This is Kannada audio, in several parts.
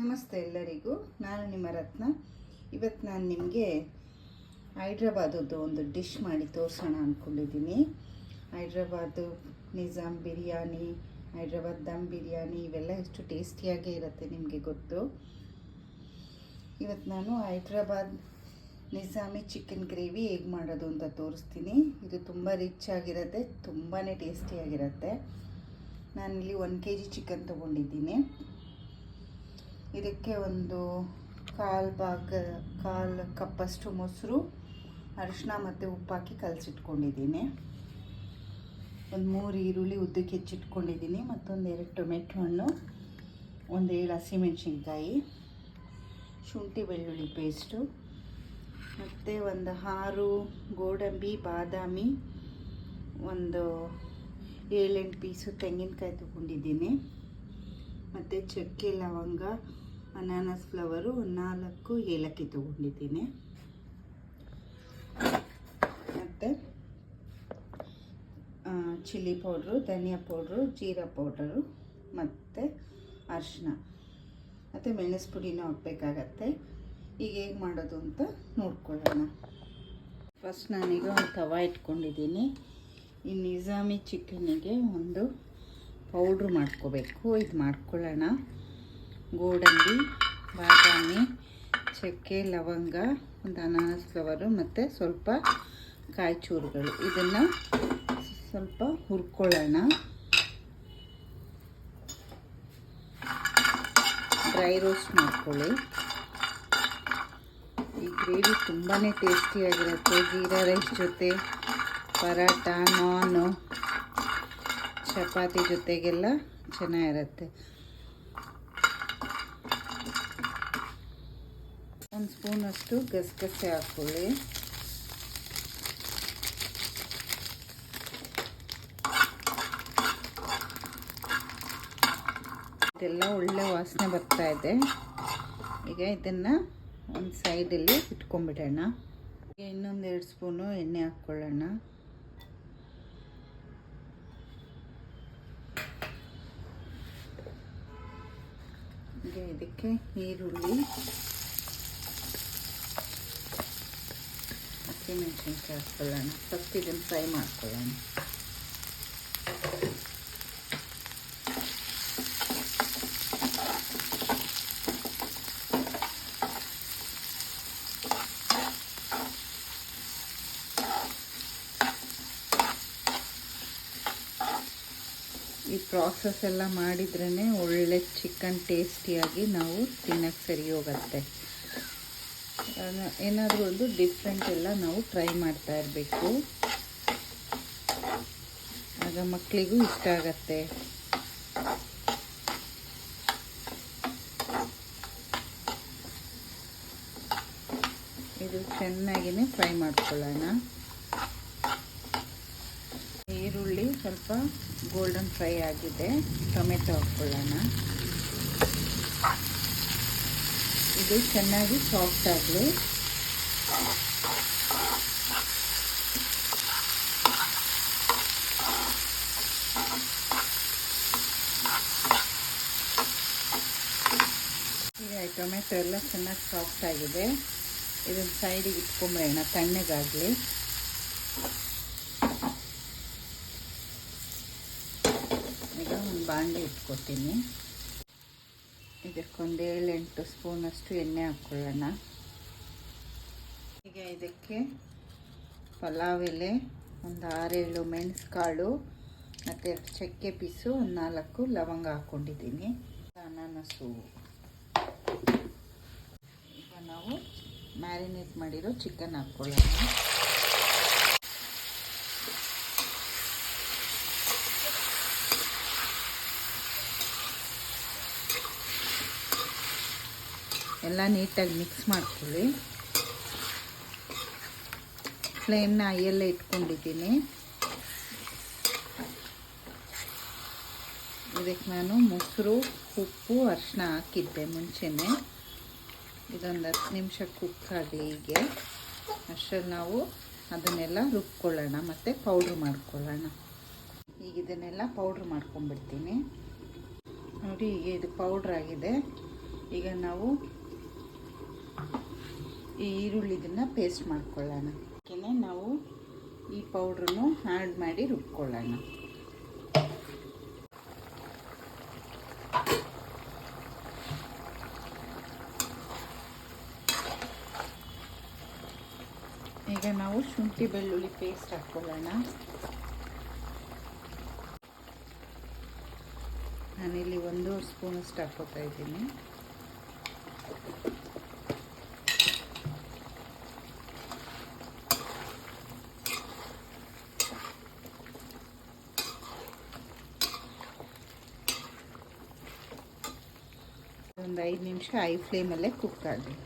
ನಮಸ್ತೆ ಎಲ್ಲರಿಗೂ. ನಾನು ನಿಮ್ಮ ರತ್ನ. ಇವತ್ತು ನಾನು ನಿಮಗೆ ಹೈದ್ರಾಬಾದದ್ದು ಒಂದು ಡಿಶ್ ಮಾಡಿ ತೋರಿಸೋಣ ಅಂದ್ಕೊಂಡಿದ್ದೀನಿ. ಹೈದ್ರಾಬಾದು ನಿಜಾಮ್ ಬಿರಿಯಾನಿ, ಹೈದ್ರಾಬಾದ್ ದಮ್ ಬಿರಿಯಾನಿ ಇವೆಲ್ಲ ಎಷ್ಟು ಟೇಸ್ಟಿಯಾಗೇ ಇರುತ್ತೆ ನಿಮಗೆ ಗೊತ್ತು. ಇವತ್ತು ನಾನು ಹೈದ್ರಾಬಾದ್ ನಿಜಾಮಿ ಚಿಕನ್ ಗ್ರೇವಿ ಹೇಗೆ ಮಾಡೋದು ಅಂತ ತೋರಿಸ್ತೀನಿ. ಇದು ತುಂಬ ರಿಚ್ ಆಗಿರುತ್ತೆ, ತುಂಬಾ ಟೇಸ್ಟಿಯಾಗಿರುತ್ತೆ. ನಾನಿಲ್ಲಿ 1 kg ಚಿಕನ್ ತೊಗೊಂಡಿದ್ದೀನಿ. ಇದಕ್ಕೆ ಒಂದು ಕಾಲು ಕಪ್ಪಷ್ಟು ಮೊಸರು, ಅರಿಶಿನ ಮತ್ತು ಉಪ್ಪು ಹಾಕಿ ಕಲಸಿಟ್ಕೊಂಡಿದ್ದೀನಿ. ಒಂದು 3 ಈರುಳ್ಳಿ ಉದ್ದಕ್ಕೆ ಹೆಚ್ಚಿಟ್ಕೊಂಡಿದ್ದೀನಿ, ಮತ್ತೊಂದು 2 ಟೊಮೆಟೊ ಹಣ್ಣು, ಒಂದು 7 ಹಸಿಮೆಣಸಿನ್ಕಾಯಿ, ಶುಂಠಿ ಬೆಳ್ಳುಳ್ಳಿ ಪೇಸ್ಟು, ಮತ್ತು ಒಂದು 6 ಗೋಡಂಬಿ ಬಾದಾಮಿ, ಒಂದು 7-8 ಪೀಸು ತೆಂಗಿನಕಾಯಿ ತೊಗೊಂಡಿದ್ದೀನಿ, ಮತ್ತು ಚಕ್ಕೆ ಲವಂಗ, ಅನಾನಸ್ ಫ್ಲವರು, 4 ಏಲಕ್ಕಿ ತೊಗೊಂಡಿದ್ದೀನಿ, ಮತ್ತು ಚಿಲ್ಲಿ ಪೌಡ್ರು, ಧನಿಯಾ ಪೌಡ್ರು, ಜೀರಾ ಪೌಡರು, ಮತ್ತು ಅರಿಶಿನ ಮತ್ತು ಮೆಣಸು ಪುಡಿನೂ ಹಾಕಬೇಕಾಗತ್ತೆ. ಈಗ ಹೇಗೆ ಮಾಡೋದು ಅಂತ ನೋಡ್ಕೊಳ್ಳೋಣ. ಫಸ್ಟ್ ನಾನೀಗ ಒಂದು ತವಾ ಇಟ್ಕೊಂಡಿದ್ದೀನಿ. ಈ ನಿಜಾಮಿ ಚಿಕನ್ನಿಗೆ ಒಂದು ಪೌಡ್ರು ಮಾಡ್ಕೋಬೇಕು. ಇದು ಮಾಡ್ಕೊಳ್ಳೋಣ. ಗೋಡಂಬಿ, ಬಾದಾಮಿ, ಚಕ್ಕೆ, ಲವಂಗ, ಒಂದು ಅನಾನಸ್ ಫ್ಲವರು ಮತ್ತು ಸ್ವಲ್ಪ ಕಾಯಿ ಚೂರುಗಳು, ಇದನ್ನು ಸ್ವಲ್ಪ ಹುರ್ಕೊಳ್ಳೋಣ. ಡ್ರೈ ರೋಸ್ಟ್ ಮಾಡ್ಕೊಳ್ಳಿ. ಈ ಗ್ರೇವಿ ತುಂಬಾ ಟೇಸ್ಟಿಯಾಗಿರುತ್ತೆ. ಜೀರಾ ರೈಸ್ ಜೊತೆ, ಪರಾಟ, ನಾನು, ಚಪಾತಿ ಜೊತೆಗೆಲ್ಲ ಚೆನ್ನಾಗಿರುತ್ತೆ. 1 ಸ್ಪೂನಷ್ಟು ಗಸಗಸೆ ಹಾಕ್ಕೊಳ್ಳಿ. ಇದೆಲ್ಲ ಒಳ್ಳೆ ವಾಸನೆ ಬರ್ತಾ ಇದೆ. ಈಗ ಇದನ್ನು ಒಂದು ಸೈಡಲ್ಲಿ ಇಟ್ಕೊಂಡ್ಬಿಡೋಣ. ಇನ್ನೊಂದು 2 ಸ್ಪೂನು ಎಣ್ಣೆ ಹಾಕ್ಕೊಳ್ಳೋಣ. ಈಗ ಇದಕ್ಕೆ ಈರುಳ್ಳಿ, ಹಸಿಮೆಣಸಿನ್ಕಾಯಿ ಹಾಕ್ಕೊಳ್ಳೋಣ. ಫಸ್ಟ್ ಇದನ್ನು ಫ್ರೈ ಮಾಡ್ಕೊಳ್ಳೋಣ. ಈ ಪ್ರಾಸೆಸ್ ಎಲ್ಲ ಮಾಡಿದ್ರೇ ಒಳ್ಳೆ ಚಿಕನ್ ಟೇಸ್ಟಿಯಾಗಿ ನಾವು ತಿನ್ನೋಕ್ಕೆ ಸರಿ ಹೋಗುತ್ತೆ. ಏನಾದರೂ ಒಂದು ಡಿಫ್ರೆಂಟ್ ಎಲ್ಲ ನಾವು ಟ್ರೈ ಮಾಡ್ತಾ ಇರಬೇಕು, ಆಗ ಮಕ್ಕಳಿಗೂ ಇಷ್ಟ ಆಗತ್ತೆ. ಇದು ಚೆನ್ನಾಗಿಯೇ ಫ್ರೈ ಮಾಡ್ಕೊಳ್ಳೋಣ. ಈರುಳ್ಳಿ ಸ್ವಲ್ಪ ಗೋಲ್ಡನ್ ಫ್ರೈ ಆಗಿದೆ. ಟೊಮೆಟೊ ಹಾಕ್ಕೊಳ್ಳೋಣ. ಇದು ಚೆನ್ನಾಗಿ ಸಾಫ್ಟ್ ಆಗಲಿ. ಈಗ ಟೊಮೆಟೊ ಎಲ್ಲ ಚೆನ್ನಾಗಿ ಸಾಫ್ಟ್ ಆಗಿದೆ. ಇದನ್ನು ಸೈಡಿಗೆ ಇಟ್ಕೊಂಬೇಡ, ತಣ್ಣಗಾಗಲಿ. ಈಗ ಒಂದು ಬಾಣಲೆ ಇಟ್ಕೊತೀನಿ. ಇದಕ್ಕೊಂದು 7-8 ಸ್ಪೂನಷ್ಟು ಎಣ್ಣೆ ಹಾಕ್ಕೊಳ್ಳೋಣ. ಈಗ ಇದಕ್ಕೆ ಪಲಾವ್ ಎಲೆ, ಒಂದು 6-7 ಮೆಣಸು ಕಾಳು, ಮತ್ತು 2 ಚಕ್ಕೆ ಪೀಸು, ಒಂದು 4 ಲವಂಗ ಹಾಕ್ಕೊಂಡಿದ್ದೀನಿ. ಅನಾನಸು. ಈಗ ನಾವು ಮ್ಯಾರಿನೇಟ್ ಮಾಡಿರೋ ಚಿಕನ್ ಹಾಕ್ಕೊಳ್ಳೋಣ. ಎಲ್ಲ ನೀಟಾಗಿ ಮಿಕ್ಸ್ ಮಾಡ್ಕೊಳ್ಳಿ. ಫ್ಲೇಮ್ನ ಹೈಯಲ್ಲೇ ಇಟ್ಕೊಂಡಿದ್ದೀನಿ. ಇದಕ್ಕೆ ನಾನು ಮೊಸರು, ಉಪ್ಪು, ಅರಿಶಿನ ಹಾಕಿದ್ದೆ ಮುಂಚೆನೇ. ಇದೊಂದು 10 ನಿಮಿಷ ಕುಕ್ ಆಗಲಿ. ಹೀಗೆ ಅಷ್ಟರಲ್ಲಿ ನಾವು ಅದನ್ನೆಲ್ಲ ರುಬ್ಕೊಳ್ಳೋಣ ಮತ್ತು ಪೌಡ್ರ್ ಮಾಡ್ಕೊಳ್ಳೋಣ. ಈಗ ಇದನ್ನೆಲ್ಲ ಪೌಡ್ರ್ ಮಾಡ್ಕೊಂಡ್ಬಿಡ್ತೀನಿ. ನೋಡಿ, ಈಗ ಇದು ಪೌಡ್ರ್ ಆಗಿದೆ. ಈಗ ನಾವು ಈ ಈರುಳ್ಳಿದನ್ನು ಪೇಸ್ಟ್ ಮಾಡ್ಕೊಳ್ಳೋಣ. ಅದಕ್ಕೆ ನಾವು ಈ ಪೌಡ್ರನ್ನು ಆ್ಯಡ್ ಮಾಡಿ ರುಬ್ಕೊಳ್ಳೋಣ. ಈಗ ನಾವು ಶುಂಠಿ ಬೆಳ್ಳುಳ್ಳಿ ಪೇಸ್ಟ್ ಹಾಕ್ಕೊಳ್ಳೋಣ. ನಾನಿಲ್ಲಿ 1 ಸ್ಪೂನಷ್ಟು ಹಾಕ್ಕೋತಾ ಇದ್ದೀನಿ. ಒಂದು 5 ನಿಮಿಷ ಹೈ ಫ್ಲೇಮಲ್ಲೇ ಕುಕ್ ಆಗಲಿ.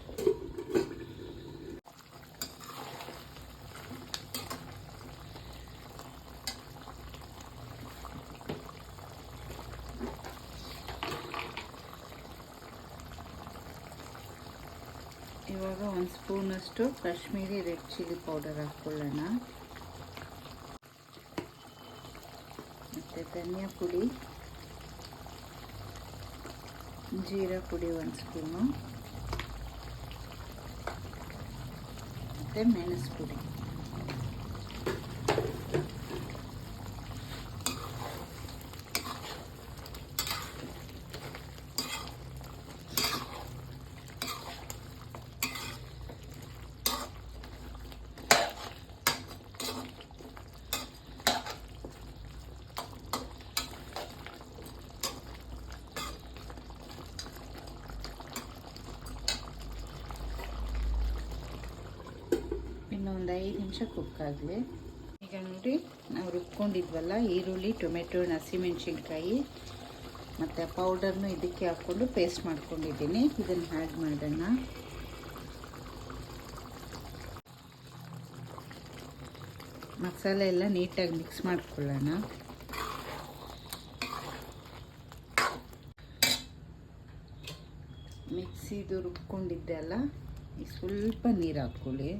ಇವಾಗ 1 ಸ್ಪೂನಷ್ಟು ಕಾಶ್ಮೀರಿ ರೆಡ್ ಚಿಲ್ಲಿ ಪೌಡರ್ ಹಾಕ್ಕೊಳ್ಳೋಣ. ಮತ್ತು ಧನಿಯಾ ಪುಡಿ, ಜೀರಾ ಪುಡಿ 1 ಸ್ಪೂನು, ಮತ್ತು ಮೆಣಸು ಪುಡಿ. ಇನ್ನೊಂದು 5 ನಿಮಿಷ ಕುಕ್ ಆಗಲಿ. ಈಗ ನೋಡಿ, ನಾವು ರುಬ್ಕೊಂಡಿದ್ವಲ್ಲ ಈರುಳ್ಳಿ, ಟೊಮೆಟೊ, ಹಸಿಮೆಣಸಿನ್ಕಾಯಿ ಮತ್ತು ಪೌಡರ್ನು ಇದಕ್ಕೆ ಹಾಕ್ಕೊಂಡು ಪೇಸ್ಟ್ ಮಾಡ್ಕೊಂಡಿದ್ದೀನಿ. ಇದನ್ನು ಆ್ಯಡ್ ಮಾಡೋಣ. ಮಸಾಲೆ ಎಲ್ಲ ನೀಟಾಗಿ ಮಿಕ್ಸ್ ಮಾಡ್ಕೊಳ್ಳೋಣ. ಮಿಕ್ಸಿದು ರುಬ್ಕೊಂಡಿದ್ದೆ ಅಲ್ಲ, ಈಗ ಸ್ವಲ್ಪ ನೀರು ಹಾಕ್ಕೊಳ್ಳಿ.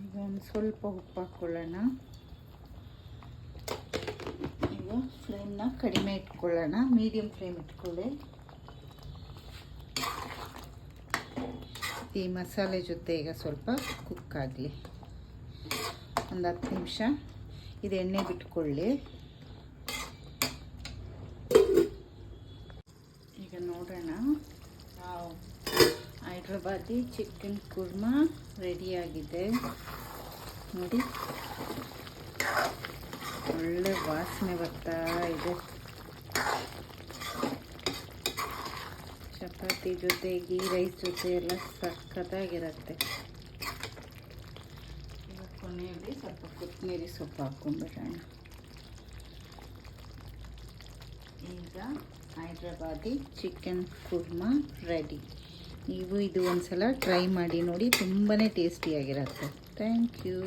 ಈಗ ಒಂದು ಸ್ವಲ್ಪ ಉಪ್ಪು ಹಾಕ್ಕೊಳ್ಳೋಣ. ಈಗ ಫ್ಲೇಮ್ನ ಕಡಿಮೆ ಇಟ್ಕೊಳ್ಳೋಣ, ಮೀಡಿಯಮ್ ಫ್ಲೇಮ್ ಇಟ್ಕೊಳ್ಳಿ. ಈ ಮಸಾಲೆ ಜೊತೆ ಈಗ ಸ್ವಲ್ಪ ಕುಕ್ ಆಗಲಿ. ಒಂದು 10 ನಿಮಿಷ ಇದು ಎಣ್ಣೆ ಬಿಟ್ಕೊಳ್ಳಿ. ಈಗ ನೋಡೋಣ, ಹೈದ್ರಾಬಾದಿ ಚಿಕನ್ ಕುರ್ಮಾ ರೆಡಿಯಾಗಿದೆ. ನೋಡಿ, ಒಳ್ಳೆ ವಾಸನೆ ಬರ್ತಾ ಇದೆ. ಚಪಾತಿ ಜೊತೆ, ಗೀ ರೈಸ್ ಜೊತೆ ಎಲ್ಲ ಸಖತ್ತಾಗಿರುತ್ತೆ. ಈಗ ಕೊನೆಯಲ್ಲಿ ಸ್ವಲ್ಪ ಕೊತ್ತಂಬರಿ ಸೊಪ್ಪು ಹಾಕ್ಕೊಂಡ್ಬಿಡೋಣ. ಈಗ ಹೈದ್ರಾಬಾದಿ ಚಿಕನ್ ಕುರ್ಮಾ ರೆಡಿ. ನೀವು ಇದು ಒಂದ್ಸಲ ಟ್ರೈ ಮಾಡಿ ನೋಡಿ, ತುಂಬಾ ಟೇಸ್ಟಿಯಾಗಿರುತ್ತೆ. Thank you.